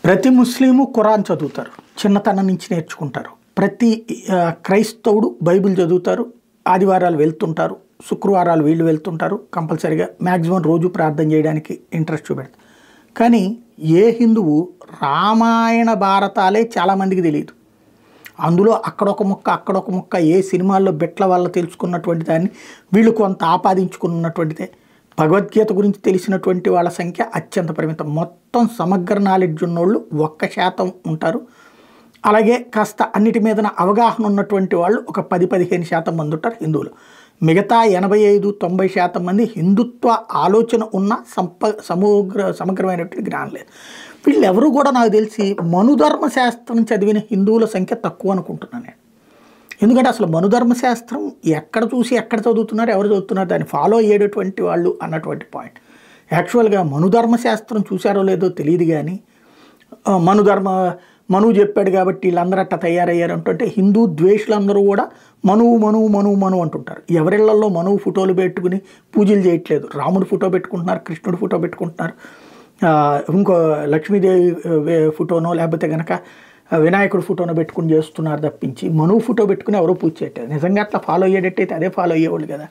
ప్రతి ముస్లిము ఖురాన్ చదువుతారు, చిన్నతనం నుంచి నేర్చుకుంటారు. ప్రతి క్రైస్తవుడు బైబిల్ చదువుతారు, ఆదివారాలు వెళ్తుంటారు, శుక్రవారాలు వీళ్ళు వెళ్తుంటారు, కంపల్సరీగా మ్యాక్సిమం రోజు ప్రార్థన చేయడానికి ఇంట్రెస్ట్ చూపెడతారు. కానీ ఏ హిందువు రామాయణ భారతాలే చాలామందికి తెలియదు. అందులో అక్కడొక ముక్క ఏ సినిమాల్లో బెట్ల వల్ల తెలుసుకున్నటువంటి దాన్ని వీళ్ళు కొంత ఆపాదించుకున్నటువంటిదే. భగవద్గీత గురించి తెలిసినటువంటి వాళ్ళ సంఖ్య అత్యంత పరిమితం. మొత్తం సమగ్ర నాలెడ్జ్ ఉన్నోళ్ళు 1% ఉంటారు. అలాగే కాస్త అన్నిటి మీద అవగాహన ఉన్నటువంటి వాళ్ళు ఒక 10-15% మంది ఉంటారు హిందువులు. మిగతా 85-90% మంది హిందుత్వ ఆలోచన ఉన్న సమగ్రమైనటువంటి జ్ఞానం లేదు. వీళ్ళెవరూ కూడా నాకు తెలిసి మనుధర్మశాస్త్రం చదివిన హిందువుల సంఖ్య తక్కువ అనుకుంటున్నాను నేను. ఎందుకంటే అసలు మనుధర్మశాస్త్రం ఎక్కడ చూసి ఎక్కడ చదువుతున్నారు, ఎవరు చదువుతున్నారు, దాన్ని ఫాలో అయ్యేటటువంటి వాళ్ళు అన్నటువంటి పాయింట్. యాక్చువల్గా మనుధర్మశాస్త్రం చూశారో లేదో తెలియదు, కానీ మనువు చెప్పాడు కాబట్టి వీళ్ళందరూ అట్ట తయారయ్యారు అంటుంటే హిందూ ద్వేషులందరూ కూడా మనువు అంటుంటారు. ఎవరిళ్లలో మనువు ఫోటోలు పెట్టుకుని పూజలు చేయట్లేదు, రాముడు ఫోటో పెట్టుకుంటున్నారు, కృష్ణుడు ఫోటో పెట్టుకుంటున్నారు, ఇంకో లక్ష్మీదేవి ఫోటోనో లేకపోతే కనుక వినాయకుడు ఫోటోను పెట్టుకుని చేస్తున్నారు తప్పించి మనువు ఫోటో పెట్టుకుని ఎవరో పూజ చేయట్లేదు. నిజంగా అట్లా ఫాలో అయ్యేటట్టయితే అదే ఫాలో అయ్యేవాళ్ళు కదా.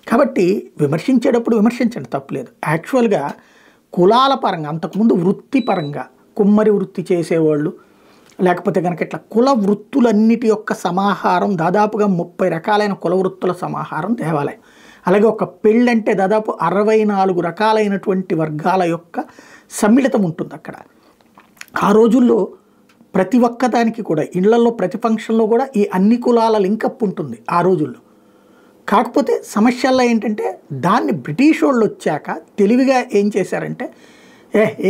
కాబట్టి విమర్శించేటప్పుడు విమర్శించండి, తప్పులేదు. యాక్చువల్గా కులాల పరంగా అంతకుముందు వృత్తిపరంగా కుమ్మరి వృత్తి చేసేవాళ్ళు లేకపోతే కనుక ఇట్లా కుల వృత్తులన్నిటి యొక్క సమాహారం దాదాపుగా 30 రకాలైన కుల వృత్తుల సమాహారం దేవాలయం. అలాగే ఒక పెళ్ళంటే దాదాపు 64 రకాలైనటువంటి వర్గాల యొక్క సమ్మిళితం ఉంటుంది అక్కడ. ఆ రోజుల్లో ప్రతి ఒక్కదానికి కూడా ఇళ్లలో ప్రతి ఫంక్షన్లో కూడా ఈ అన్ని కులాల లింకప్ ఉంటుంది ఆ రోజుల్లో. కాకపోతే సమస్యల్లో ఏంటంటే దాన్ని బ్రిటిష్ వాళ్ళు వచ్చాక తెలివిగా ఏం చేశారంటే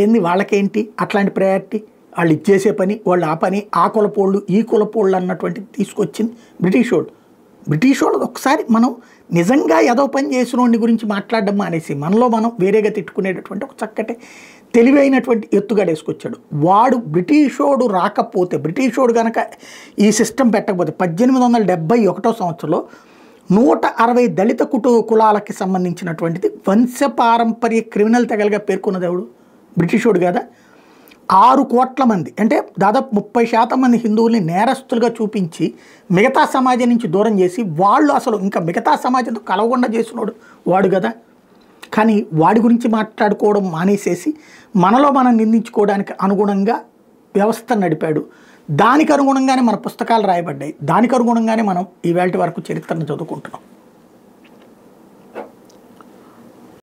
ఏంది వాళ్ళకేంటి అట్లాంటి ప్రయారిటీ, వాళ్ళు ఇచ్చేసే పని, వాళ్ళు ఆ పని, ఆ కులపోళ్ళు ఈ కులపోళ్ళు అన్నటువంటిది తీసుకొచ్చింది బ్రిటిష్ వాళ్ళు. ఒకసారి మనం నిజంగా ఏదో పని చేసిన వాడిని గురించి మాట్లాడడం మానేసి మనలో మనం వేరేగా తిట్టుకునేటటువంటి ఒక చక్కటి తెలివైనటువంటి ఎత్తుగడేసుకొచ్చాడు వాడు. బ్రిటిషోడు రాకపోతే, బ్రిటిషోడు కనుక ఈ సిస్టమ్ పెట్టకపోతే 1871 సంవత్సరంలో 160 దళిత కులాలకి సంబంధించినటువంటిది వంశపారంపర్య క్రిమినల్ తెగలుగా పేర్కొన్నది ఎవడు? బ్రిటిషోడు కదా. 6 కోట్ల మంది అంటే దాదాపు 30% మంది హిందువుల్ని నేరస్తులుగా చూపించి మిగతా సమాజం నుంచి దూరం చేసి వాళ్ళు అసలు ఇంకా మిగతా సమాజంతో కలవకుండా చేసినోడు వాడు కదా. కానీ వాడి గురించి మాట్లాడుకోవడం మానేసేసి మనలో మనం నిందించుకోవడానికి అనుగుణంగా వ్యవస్థ నడిపాడు. దానికి అనుగుణంగానే మన పుస్తకాలు రాయబడ్డాయి, దానికి అనుగుణంగానే మనం ఈవేళ వరకు చరిత్రను చదువుకుంటున్నాం.